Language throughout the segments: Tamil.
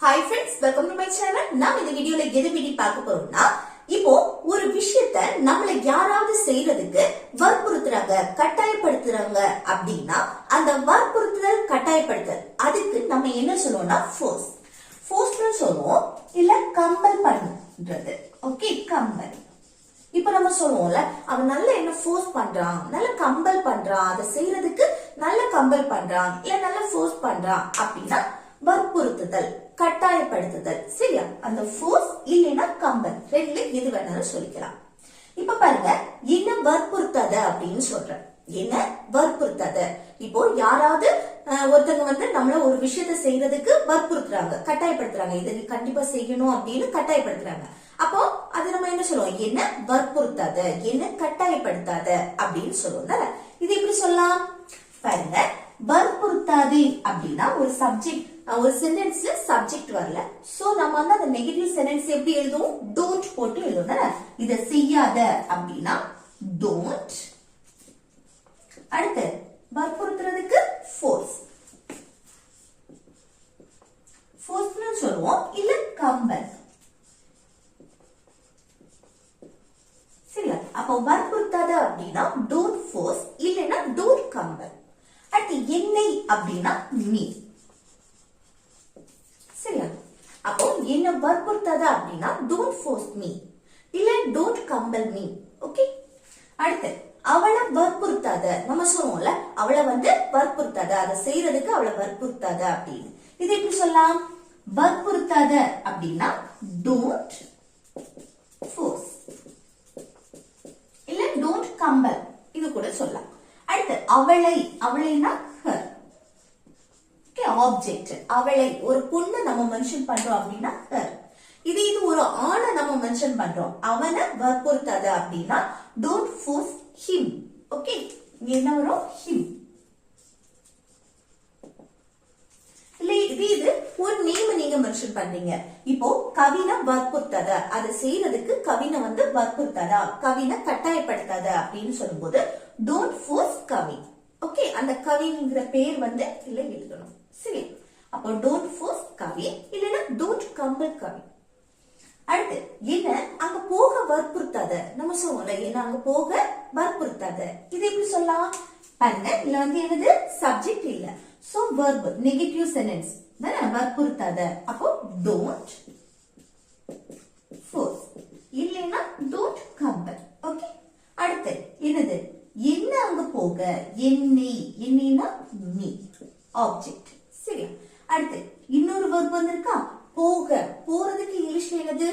Hi friends, welcome to my channel. நாம இந்த வீடியோல எது பத்தி பார்க்க போறோம்னா, இப்போ ஒரு விஷயத்த நம்மள யாராவது செய்யறதுக்கு வற்புறுத்துறாங்க, கட்டாயப்படுத்துறாங்க அப்படின்னா அந்த வற்புறுத்துதல், கட்டாயப்படுத்தல் அதுக்கு நம்ம என்ன சொல்லுவோம்னா ஃபோர்ஸ். ஃபோர்ஸ்னு சொல்லுவோம், இல்ல கம்பல் பண்றது. Okay, compel. இப்ப நம்ம சொல்லுவோம்ல, அவன் நல்ல என்ன ஃபோர்ஸ் பண்றான், நல்ல கம்பல் பண்றான், அதை செய்யறதுக்கு நல்ல கம்பல் பண்றான், இல்ல நல்ல ஃபோர்ஸ் பண்றான் அப்படின்னா வற்புறுத்துதல், கட்டாயப்படுத்துதல். சரியா? அந்த ஃபோர்ஸ் இல்லைன்னா கம்பல், ரெண்டுல எது வேணாலும் சொல்லிக்கலாம். இப்ப பாருங்க, என்ன வற்புறுத்தாத அப்படின்னு சொல்றேன். என்ன வற்புறுத்தாத? இப்போ யாராவது ஒருத்தவங்க நம்மள ஒரு விஷயத்த செய்யறதுக்கு வற்புறுத்துறாங்க, கட்டாயப்படுத்துறாங்க, இதை நீ கண்டிப்பா செய்யணும் அப்படின்னு கட்டாயப்படுத்துறாங்க. அப்போ அது நம்ம என்ன சொல்லுவோம்? என்ன வற்புறுத்தாத, என்ன கட்டாயப்படுத்தாத அப்படின்னு சொல்லுவோம். இது எப்படி சொல்லலாம் பாருங்க. வற்புறுத்தாது அப்படின்னா ஒரு சப்ஜெக்ட், ஒரு சென்டென்ஸ்ல சப்ஜெக்ட் வரல, சோ நம்ம அந்த நெகட்டிவ் சென்டென்ஸ் எப்படி எழுதுவோம்? டோன்ட் போட்டு எழுதுவோம். இத செய்யாத அப்படின்னா டோன்ட். அடுத்து வற்புறுத்துறதுக்கு ஃபோர்ஸ், ஃபோர்ஸ்னு சொல்லுவோம், இல்ல கம்பல். சரியா? அப்போ வற்புறுத்தாத அப்படின்னா டோன்ட் ஃபோர்ஸ், இல்லைன்னா டோன்ட் கம்பல். அடுத்து என்னை அப்படின்னா மீ. சரியா? அப்போ என்ன வற்புறுத்தாத அப்படின்னா டோன்ட் ஃபோர்ஸ் மீ, இல்ல டோன்ட் கம்பல் மீ. ஓகே. அடுத்து அவளை வற்புறுத்தாத. நம்ம சொல்லுவோம்ல, அவளை வற்புறுத்தாத, அதை செய்யறதுக்கு அவளை வற்புறுத்தாத அப்படின்னு. இது எப்படி சொல்லலாம்? வற்புறுத்தாத அப்படின்னா டோன்ட் ஃபோர்ஸ், இல்ல டோன்ட் கம்பல், இது கூட சொல்லலாம். அடுத்து அவளை, அவளைனா ஹர். Okay, object. அவளை ஒரு பொண்ணு நம்ம மென்ஷன் பண்றோம் அப்படின்னா ஹர். இது ஒரு ஆணை நம்ம மென்ஷன் பண்றோம், அவனை வற்புறுத்தாத அப்படின்னா டோன்ட் ஃபோர்ஸ் ஹிம். ஓகே, இங்க என்ன வரும்? ஹிம். இல்ல இது ஒரு நேம் நீங்க மென்ஷன் பண்றீங்க. இப்போ கவினை வற்புறுத்தாத, அதை செய்யறதுக்கு கவினை வற்புறுத்தாதா, கவினை கட்டாயப்படுத்தாத அப்படின்னு சொல்லும்போது டோன்ட் ஃபோர்ஸ் கவி. ஓகே, அந்த கவிங்கிற பேர் இல்ல எழுதணும். சரி, அப்போ டோன்ட் ஃபோர்ஸ் கவி, இல்லைன்னா டோன்ட் கம்பல் கவி. அடுத்து என்ன அங்க போக வற்புறுத்தாத. நம்ம சொல்லுவோம்ல, என்ன அங்க போக வற்புறுத்தாத. இது எப்படி சொல்லலாம்? பண்ண இல்ல என்னது? சப்ஜெக்ட் இல்ல, சோ verb, நெகட்டிவ் சென்டென்ஸ் தானே, வற்புறுத்தாத. அப்போ டோன்ட் ஃபோர்ஸ், இல்லைன்னா டோன்ட் கம்பல். ஓகே. அடுத்து என்னது? என்ன அங்க போக, என்னை, என்னைனா மீ, ஆப்ஜெக்ட். சரியா? அடுத்து இன்னொரு verb வந்திருக்கா, போக. போறதுக்கு இங்கிலீஷ்ல என்னது?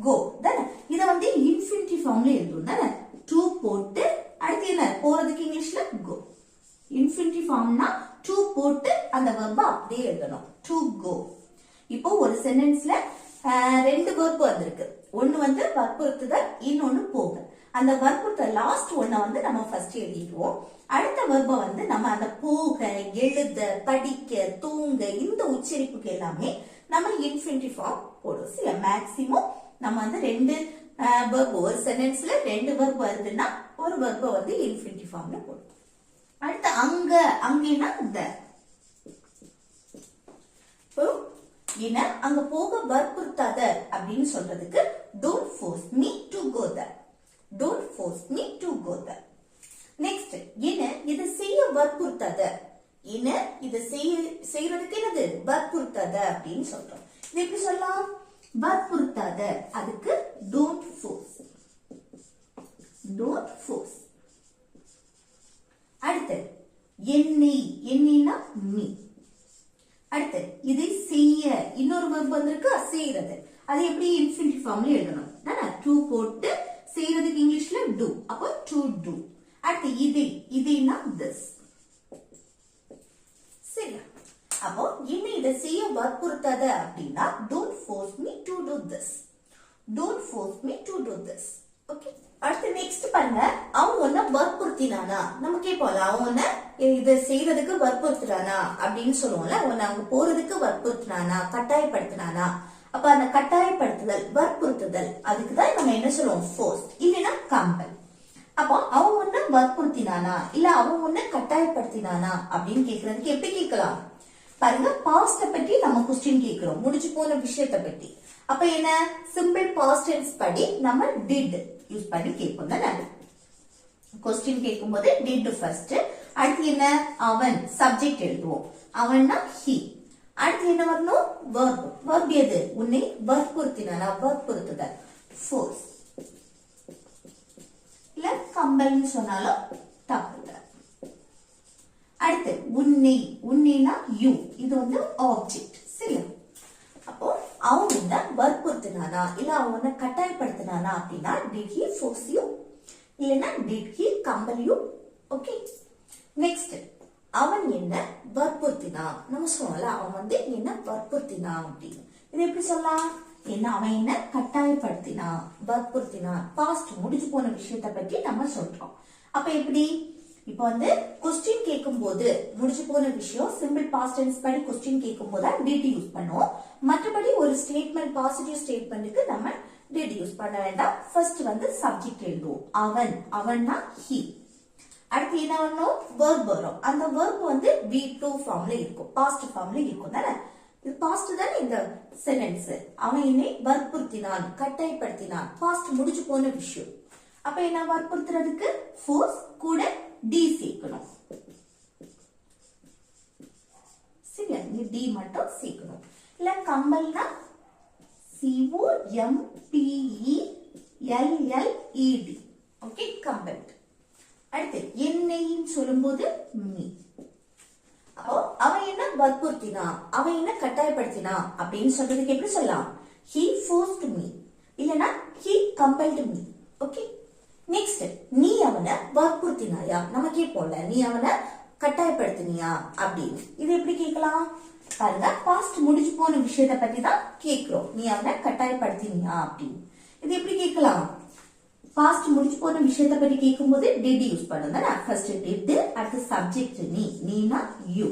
கோ தானே. இத இன்ஃபினிட்டிவ் ஃபார்ம்ல எழுதுவோம் தானே, டு போட்டு. அடுத்து என்ன? போறதுக்கு இங்கிலீஷ்ல கோ. இன்ஃபினிட்டிவ் ஃபார்ம்னா டு போட்டு அந்த verb அப்படியே எழுதணும், டு கோ. இப்போ ஒரு சென்டென்ஸ்ல ரெண்டு verb வந்திருக்கு. ஒன்னு வற்புறுத்துதல், இன்னொன்னு போக. அந்த வற்புறுத்தல் லாஸ்ட் ஒன்ன நம்ம ஃபர்ஸ்ட் எழுதிடுவோம். அடுத்த verb நம்ம அந்த போக, எழுத, படிக்க, தூங்க, இந்த உச்சரிப்புக்கு எல்லாமே நம்ம இன்ஃபினிட்டிவ் ஃபார்ம் போடுவோம். சில மேக்ஸிமம் நம்ம ரெண்டு verb, ஒரு சென்டென்ஸ்ல ரெண்டு verb வருதுன்னா ஒரு verb இன்ஃபினிட்டிவ் ஃபார்ம்ல போடுவோம். அடுத்து அங்க, அங்கேனா த. என்ன அங்க போக வற்புறுத்தாத அப்படின்னு சொல்றதுக்கு don't force me to go there, don't force me to go there. Next என்ன? இத செய்ய வற்புறுத்தாத. என்ன? இத செய்யறதுக்கு என்னது? வற்புறுத்தாத அப்படின்னு சொல்றோம். இது எப்படி சொல்லலாம்? வற்புறுத்தாத, அதுக்கு டோன்ட் ஃபோர்ஸ், டோன்ட் ஃபோர்ஸ். அடுத்து என்னை, என்னைனா மீ. அடுத்து இதை செய்ய, இன்னொரு verb வந்திருக்கு, செய்யறது. அது எப்படி? இன்ஃபினிட்டிவ் ஃபார்ம்ல எழுதணும் தானே, டு போட்டு. செய்யறதுக்கு இங்கிலீஷ்ல டு, அப்போ டு டு. அடுத்து இதை, இதைனா திஸ். சரியா? அப்போ இன்னும் இதை செய்ய வற்புறுத்தாத அப்படின்னா don't force me to to this, don't force me to to this. Okay. அடுத்து நெக்ஸ்ட் பாருங்க, அவன் உன்ன வற்புறுத்தினானா. நம்ம கேட்போம்ல, அவன் உன்ன இதை செய்யறதுக்கு வற்புறுத்துறானா அப்படின்னு சொல்லுவோம்ல. உன்னை அங்க போறதுக்கு வற்புறுத்தினானா, கட்டாயப்படுத்தினானா. அப்ப அந்த கட்டாயப்படுத்துதல், வற்புறுத்துதல், அதுக்குதான் நம்ம என்ன சொல்லுவோம்? ஃபோர்ஸ், இல்லைன்னா கம்பல். அப்போ அவன் உன்ன வற்புறுத்தினானா, இல்ல அவன் உன்ன கட்டாயப்படுத்தினானா அப்படின்னு கேக்குறதுக்கு எப்படி கேட்கலாம்? பாருங்க பாஸ்ட பத்தி நம்ம கொஸ்டின் கேக்குறோம், முடிஞ்சு போன விஷயத்தை பத்தி. அப்ப என்ன சிம்பிள் பாஸ்ட் டென்ஸ் படி நம்ம did யூஸ் பண்ணி கேட்போம் தானே. கொஸ்டின் கேட்கும் போது did ஃபர்ஸ்ட், அடுத்து என்ன அவன் சப்ஜெக்ட் எழுதுவோம், அவன்னா he. அடுத்து என்ன வரணும் verb, verb எது உன்னை வற்புறுத்தினானா வற்புறுத்துதல் force, இல்ல கம்பல்னு சொன்னாலும் தப்பு. அடுத்து உன்னை, உன்னைனா you, இது வந்து ஆப்ஜெக்ட் சரியா. அப்போ அவன் என்ன வற்புறுத்தினானா இல்ல அவனை கட்டாயப்படுத்தினானா அப்படின்னா did he force you இல்லனா did he compel you. Okay, next அவன் என்ன வற்புறுத்தினான், நம்ம சொல்லலாம் அவன் வந்து என்ன வற்புறுத்தினான் அப்படின்னு. இது எப்படி சொல்லலாம், என்ன அவன் என்ன கட்டாயப்படுத்தினான் வற்புறுத்தினான், பாஸ்ட் முடிஞ்சு போன விஷயத்தை பற்றி நம்ம சொல்றோம். அப்ப எப்படி இப்போ வந்து கொஸ்டின் கேட்கும் போது முடிஞ்சு போன விஷயம் சிம்பிள் பாஸ்ட் டென்ஸ் படி கொஸ்டின் கேட்கும் போது did யூஸ் பண்ணுவோம். மற்றபடி ஒரு ஸ்டேட்மெண்ட் பாசிட்டிவ் ஸ்டேட்மெண்ட்டுக்கு நம்ம did யூஸ் பண்ண வேண்டாம். ஃபர்ஸ்ட் வந்து சப்ஜெக்ட் எழுதுவோம், அவன், அவன்னா he. அடுத்து என்ன வரணும் verb வரும், அந்த verb வந்து V2 ஃபார்ம்ல இருக்கும், பாஸ்ட் ஃபார்ம்ல இருக்கும் தானே. இது பாஸ்ட் தானே இந்த சென்டென்ஸ். அவன் என்னை வற்புறுத்தினான் கட்டாயப்படுத்தினான், பாஸ்ட் முடிஞ்சு போன விஷயம். அப்ப என்ன வற்புறுத்துறதுக்கு ஃபோர்ஸ் கூட டி சேர்க்கணும் சரியா, இங்க டி மட்டும் சேர்க்கணும். இல்ல கம்பல்னா COMPELLED. Okay, compel. அடுத்து என்னையும் சொல்லும்போது மீ. அப்போ அவன் என்ன வற்புறுத்தினா அவன் என்ன கட்டாயப்படுத்தினா அப்படின்னு சொல்றதுக்கு எப்படி சொல்லலாம், he forced me இல்லனா he compelled me. Okay, next நீ அவனை வற்புறுத்தினாயா, நம்ம கேட்போம்ல நீ அவனை கட்டாயப்படுத்தினியா அப்படின்னு. இது எப்படி கேட்கலாம் பாருங்க, பாஸ்ட் முடிஞ்சு போன விஷயத்தை பத்தி தான் கேட்கிறோம், நீ அவனை கட்டாயப்படுத்தினியா அப்படின்னு. இது எப்படி கேட்கலாம், பாஸ்ட் முடிஞ்சு போன விஷயத்தை பத்தி கேட்கும் போது did யூஸ் பண்ணுங்க. ஃபர்ஸ்ட் did, அடுத்து சப்ஜெக்ட் நீ, நீனா you.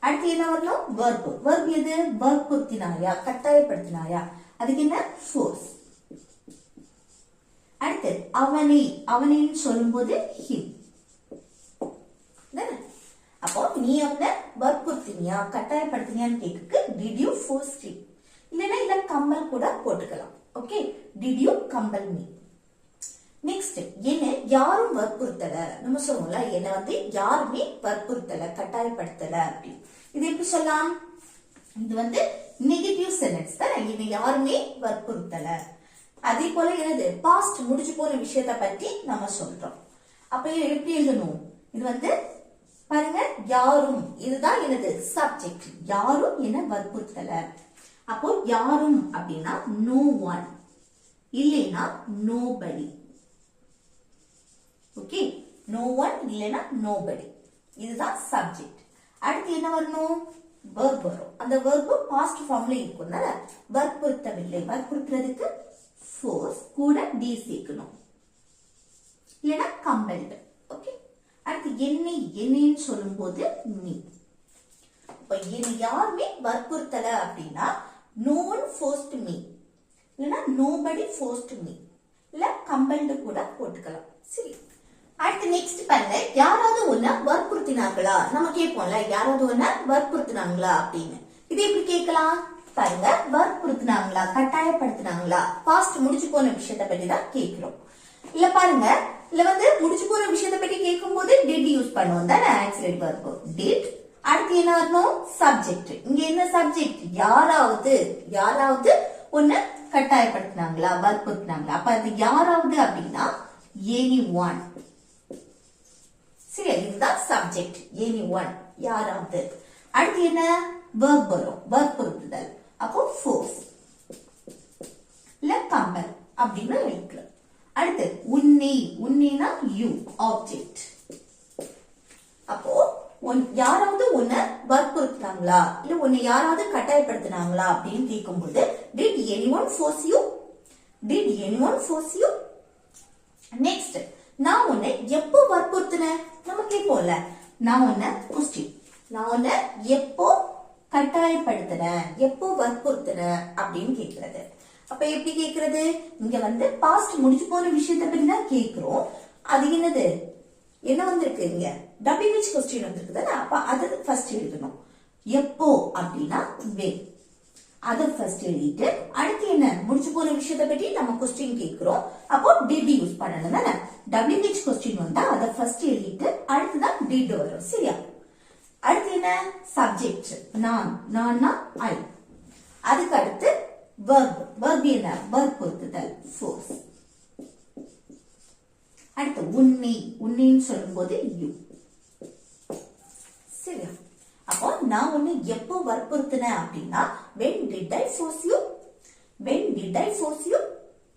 அடுத்து என்ன வரணும் verb, verb எது வற்புறுத்தினாயா கட்டாயப்படுத்தினாயா, அதுக்கு என்ன ஃபோர்ஸ். அடுத்து அவனை, அவனைன்னு சொல்லும் போது him. அப்போ நீ அவனை வற்புறுத்தினியா கட்டாயப்படுத்தினியான்னு கேட்க did you force him இல்லனா இல்ல கம்பல் கூட போட்டுக்கலாம். Okay, did you compel me. Next என்ன யாரும் வற்புறுத்தல, நம்ம சொல்லுவோம்ல என்ன வந்து யாருமே வற்புறுத்தல கட்டாயப்படுத்தல அப்படி. இது எப்படி சொல்லலாம், இது வந்து நெகட்டிவ் சென்டென்ஸ் தானே, என்ன யாருமே வற்புறுத்தல. அதே போல என்னது பாஸ்ட் முடிஞ்சு போன விஷயத்தை பத்தி நம்ம சொல்றோம். அப்ப எப்படி எழுதணும், இது வந்து பாருங்க யாரும், இதுதான் என்னது சப்ஜெக்ட், யாரும் என்ன வற்புறுத்தல. அப்போ யாரும் அப்படின்னா no one இல்லைனா nobody. ஓகே, no one இல்லைனா nobody, இதுதான் சப்ஜெக்ட். அடுத்து என்ன வரணும் verb வரும், அந்த verb பாஸ்ட் ஃபார்ம்ல இருக்கும்னால வற்புறுத்தவில்லை, வற்புறுத்துறதுக்கு ஃபோர்ஸ் கூட டி சேர்க்கணும் இல்லனா கம்பல்ட். ஓகே, அடுத்து என்னை, என்னைன்னு சொல்லும் போது நீ. இப்ப என்னை யாருமே வற்புறுத்தல அப்படின்னா no one forced me இல்லனா nobody forced me இல்ல கம்பல்ட் கூட போட்டுக்கலாம். சரி, அடுத்து நெக்ஸ்ட் பாருங்க, யாராவது ஒன்ன வற்புறுத்தினாங்களா, நம்ம கேட்போம்ல யாராவது ஒன்ன வற்புறுத்தினாங்களா அப்படின்னு. இது எப்படி கேட்கலாம் பாருங்க, வற்புறுத்தினாங்களா கட்டாயப்படுத்தினாங்களா, பாஸ்ட் முடிச்சு போன விஷயத்தை பத்தி தான் கேட்கிறோம். இல்ல பாருங்க, இல்ல வந்து முடிச்சு போன விஷயத்தை பத்தி கேட்கும் போது did யூஸ் பண்ணுவோம் தானே, ஆக்சிலரி வர்ப் did. அடுத்து என்ன வரணும் சப்ஜெக்ட், இங்க என்ன சப்ஜெக்ட் யாராவது, யாராவது ஒன்ன கட்டாயப்படுத்தினாங்களா வற்புறுத்தினாங்களா, அப்ப அது யாராவது அப்படின்னா anyone. சரி, இதுதான் சப்ஜெக்ட் anyone யாராவது. அடுத்து என்ன verb வரும், வற்புறுத்துதல், அப்போ force இல்ல கம்பல் அப்படின்னு எழுதிக்கலாம். அடுத்து உன்னை, உன்னைனா you ஆப்ஜெக்ட். அப்போ யாராவது உன்னை வற்புறுத்தினாங்களா இல்ல உன்னை யாராவது கட்டாயப்படுத்தினாங்களா அப்படின்னு கேட்கும்போது did anyone force you, did anyone force you. Next நான் உன்னை எப்போ வற்புறுத்தினேன், நம்ம கேட்போம்ல நான் உன்னை கொஸ்டின், நான் உன்னை எப்போ கட்டாயப்படுத்துறேன் எப்போ வற்புறுத்துறேன் அப்படின்னு கேக்குறது. அப்ப எப்படி கேக்குறது, இங்க வந்து பாஸ்ட் முடிச்சு போன விஷயத்தை பத்தி தான் கேக்குறோம். அது என்னது என்ன வந்திருக்கு, இங்க WH கொஸ்டின் வந்திருக்கு தானே, அப்ப அது ஃபர்ஸ்ட் எழுதணும். எப்போ அப்படின்னா when. அத ஃபர்ஸ்ட் எழுதிட்டு அடுத்து என்ன முடிச்சு போற விஷயத்தை பத்தி நம்ம क्वेश्चन கேக்குறோம். அப்போ did யூஸ் பண்ணணும் தானே. WH क्वेश्चन வந்தா அத ஃபர்ஸ்ட் எழுதிட்டு அடுத்து தான் did வரும். சரியா? அடுத்து என்ன சப்ஜெக்ட் நான்னா I. அதுக்கு அடுத்து verb என்ன verb பொறுத்துதல் force. அடுத்து உன்னைன்னு சொல்லும்போது you. சரியா? அப்போ நான் உன்னை எப்போ வற்புறுத்தினேன் அப்படின்னா when did I force you? When did I force you?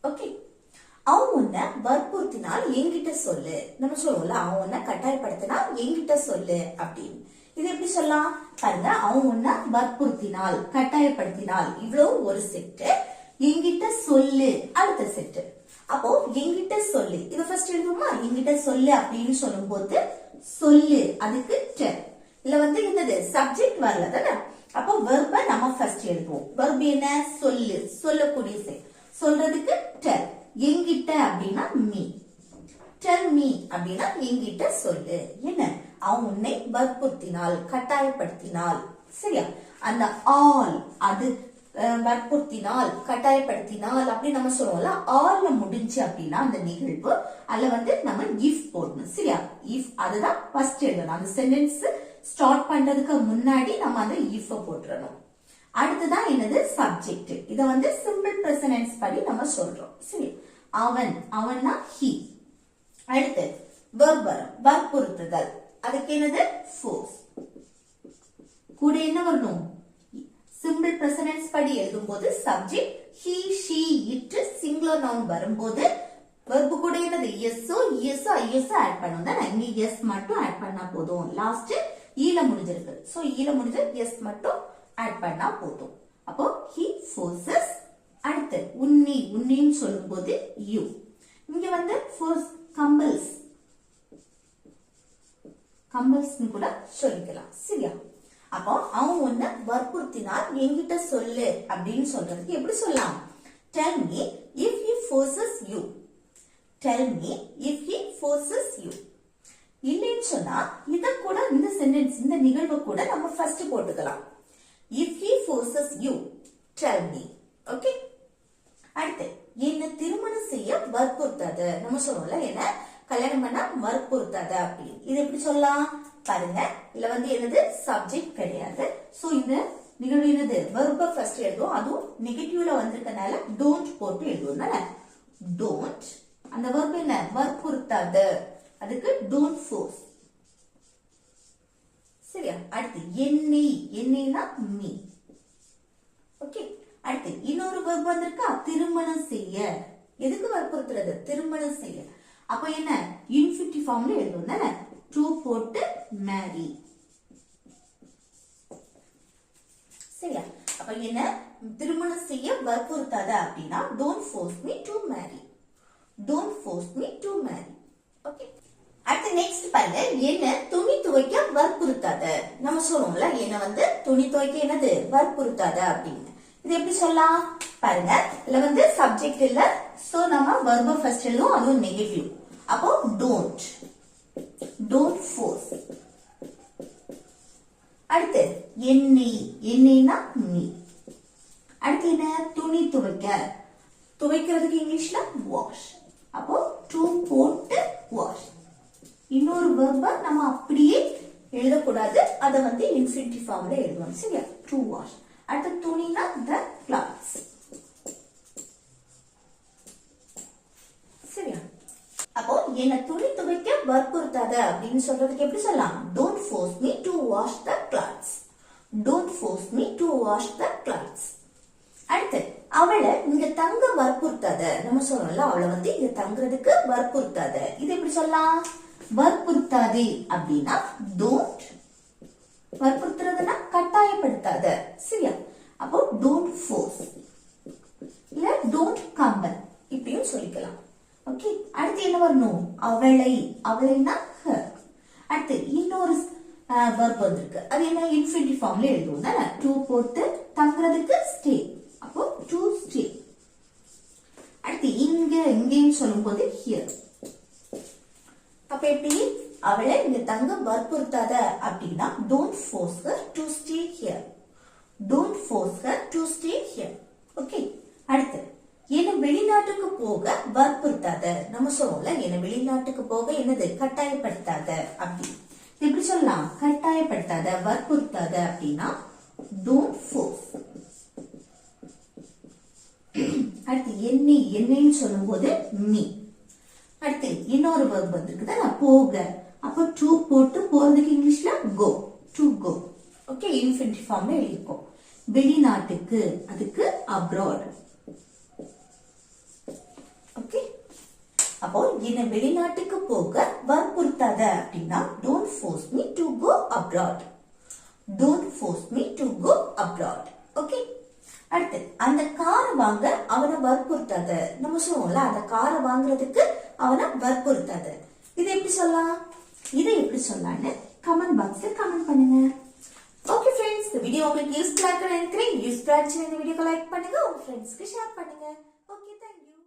Okay. அவன் உன்னை வற்புறுத்தினால் என்கிட்ட சொல்லு. நம்ம சொல்லுவோம்ல அவன் உன்னை கட்டாயப்படுத்தினால் என்கிட்ட சொல்லு அப்படின்னு. இது எப்படி சொல்லலாம் பாருங்க. அவன் உன்னை வற்புறுத்தினால் கட்டாயப்படுத்தினால் இவ்வளவு ஒரு செட்டு. என்கிட்ட சொல்லு அடுத்த செட்டு. அப்போ என்கிட்ட சொல்லு இத ஃபர்ஸ்ட் எழுதுமா. என்கிட்ட சொல்லு அப்படின்னு சொல்லும் போது சொல்லு அதுக்கு tell. இல்ல என்னது சப்ஜெக்ட் வரல தானே. அப்போ வெர்ப நம்ம ஃபர்ஸ்ட் எழுதுவோம். வெர்ப் என்ன சொல்லு சொல்லக்கூடிய செய். சொல்றதுக்கு tell. என்கிட்ட அப்படின்னா me. tell me அப்படின்னா என்கிட்ட சொல்லு. என்ன அவன் உன்னை வற்புறுத்தினால் கட்டாயப்படுத்தினால். சரியா? அந்த ஆல் அது வற்புறுத்தினால் கட்டாயப்படுத்தினால் அப்படி நம்ம சொல்லுவோம்ல. ஆல்ல முடிஞ்சு அப்படின்னா அந்த நிகழ்வு அதுல நம்ம இஃப் போடணும். சரியா? இஃப் அதுதான் ஃபர்ஸ்ட் எழுதணும். அந்த சென்டென்ஸ் ஸ்டார்ட் பண்றதுக்கு முன்னாடி நம்ம அந்த இஃப் போட்டுறணும். அடுத்துதான் என்னது சப்ஜெக்ட். இத சிம்பிள் பிரசன்ட் படி நம்ம சொல்றோம். சரி? அவன்னா he. அடுத்து verb வற்புறுத்துதல். அதுக்கு என்னது force. கூட என்ன வரணும் சிம்பிள் பிரசன்ட் படி எழுதும்போது subject he she it singular noun வரும்போது verb கூட என்னது எஸ்ஓ இஎஸ்ஓ ஐஎஸ்ஓ ஆட் பண்ணும் தானே. இங்க எஸ் மட்டும் ஆட் பண்ணா போதும். லாஸ்ட் ஈல முடிஞ்சிருக்கு. சோ ஈல முடிஞ்ச எஸ் மட்டும் ஆட் பண்ணா போதும். அப்போ he forces. அடுத்து உன்னின்னு சொல்லும்போது you. இங்க force compels கூட சொல்லிக்கலாம். சரியா? அப்போ அவன் உன்னை வற்புறுத்தினால் என்கிட்ட சொல்லு அப்படின்னு சொல்றதுக்கு எப்படி சொல்லலாம். tell me if he forces you. tell me if he forces you. இல்லைன்னு சொன்னா இத கூட இந்த சென்டென்ஸ் இந்த நிகழ்வு கூட நம்ம ஃபர்ஸ்ட் போட்டுக்கலாம். if he forces you tell me. Okay. அடுத்து என்ன திருமணம் செய்ய வற்புறுத்தாத. நம்ம சொல்றோம்ல என்ன கல்யாணம் பண்ண வற்புறுத்தாத அப்படி. இது எப்படி சொல்லலாம் பாருங்க. இல்ல என்னது சப்ஜெக்ட் கிடையாது. சோ இந்த நிகழ்வு என்னது வெர்ப ஃபர்ஸ்ட் எழுதுவோம். அதுவும் நெகட்டிவ்ல வந்திருக்கனால டோன்ட் போட்டு எழுதுவோம் தானே. டோன்ட் அந்த வெர்ப் என்ன வற்புறுத்தாத. அதுக்கு டோன்ட் ஃபோர்ஸ். சரியா? அடுத்து என்னைனா மீ. ஓகே. அடுத்து இன்னொரு வெர்ப் வந்திருக்கா திருமணம் செய்ய. எதுக்கு வற்புறுத்துறது திருமணம் செய்ய. அப்ப என்ன இன்ஃபினிட்டிவ் ஃபார்ம்ல எழுதுவோம் தானே. டு போட்டு மேரி. சரியா? அப்ப என்ன திருமணம் செய்ய வற்புறுத்தாத அப்படின்னா don't force me to marry. Don't force me to marry. Okay. அடுத்து நெக்ஸ்ட் பாருங்க. என்ன துணி துவைக்க வற்புறுத்தாத. நம்ம சொல்லுவோம்ல என்ன துணி துவைக்க என்னது வற்புறுத்தாத அப்படின்னு. இது எப்படி சொல்லலாம் பாருங்க. இல்ல சப்ஜெக்ட் இல்ல. சோ நம்ம வெர்ப ஃபர்ஸ்ட் எழுதுவோம். அதுவும் நெகட்டிவ். அப்போ டோன்ட் ஃபோர்ஸ். அடுத்து என்னைனா மீ. அடுத்து என்ன துணி துவைக்கிறதுக்கு இங்கிலீஷ்ல வாஷ். அப்போ டு போட்டு வாஷ். இன்னொரு வெர்ப நம்ம அப்படியே எழுதக்கூடாது. அத இன்ஃபினிட்டிவ் ஃபார்ம்ல எழுதுவோம். சரியா? To wash. அடுத்து துணினா the clothes. சரியா? அப்போ என்ன துணி துவைக்க வற்புறுத்தாத அப்படின்னு சொல்றதுக்கு எப்படி சொல்லலாம். Don't force me to wash the clothes. Don't force me to wash the clothes. அடுத்து அவளை இங்க தங்க வற்புறுத்தாத. நம்ம சொல்றோம்ல அவளை இங்க தங்குறதுக்கு வற்புறுத்தாத. இது எப்படி சொல்லலாம் வற்புறுத்தாதே அப்படின்னா don't. வற்புறுத்துறதுன்னா கட்டாயப்படுத்தாத. சரியா? அப்போ டோன்ட் ஃபோர்ஸ் இல்ல டோன்ட் கம்பல் இப்படியும் சொல்லிக்கலாம். ஓகே. அடுத்து என்ன வரணும் அவளைனா her. அடுத்து இன்னொரு verb வந்திருக்கு. அது என்ன இன்ஃபினிட்டிவ் ஃபார்ம்ல எழுதுவோம் தானே. டு போட்டு தங்குறதுக்கு stay. அப்போ to stay. அடுத்து இங்கேன்னு சொல்லும்போது here. அப்ப எப்படி அவளை இங்க தங்க வற்புறுத்தாத அப்படின்னா don't force her to stay here. நம்ம சொல்லுவோம்ல என்ன வெளிநாட்டுக்கு போக என்னது கட்டாயப்படுத்தாத அப்படி எப்படி சொல்லலாம் கட்டாயப்படுத்தாத வற்புறுத்தாத அப்படின்னா don't force. அடுத்து என்னைன்னு சொல்லும் போது me. அடுத்து இன்னொரு verb வந்திருக்குதா போக அப்ப to போட்டு போறதுக்கு இங்கிலீஷ்ல go to go. Okay infinitive ஃபார்ம்ல எழுதிருக்கோம். வெளிநாட்டுக்கு அதுக்கு abroad. ஓகே அப்போ என்ன வெளிநாட்டுக்கு போக வற்புறுத்தாத அப்படின்னா don't force me to go abroad. Don't force me to go abroad. Okay அடுத்து அந்த காரை வாங்க அவனை வற்புறுத்தாத நம்ம சொல்லுவோம்ல அந்த காரை வாங்குறதுக்கு அவனை வற்புறுத்தாத இதை எப்படி சொல்லலாம்னு கமெண்ட் பாக்ஸ்ல கமெண்ட் பண்ணுங்க. ஓகே ஃப்ரெண்ட்ஸ் இந்த வீடியோ உங்களுக்கு யூஸ்ஃபுல்லா இருக்குன்னு நினைக்கிறேன். யூஸ்ஃபுல்லா இருந்துச்சுன்னா இந்த வீடியோக்கு லைக் பண்ணுங்க உங்க ஃப்ரெண்ட்ஸ்க்கு ஷேர் பண்ணுங்க. Okay thank you.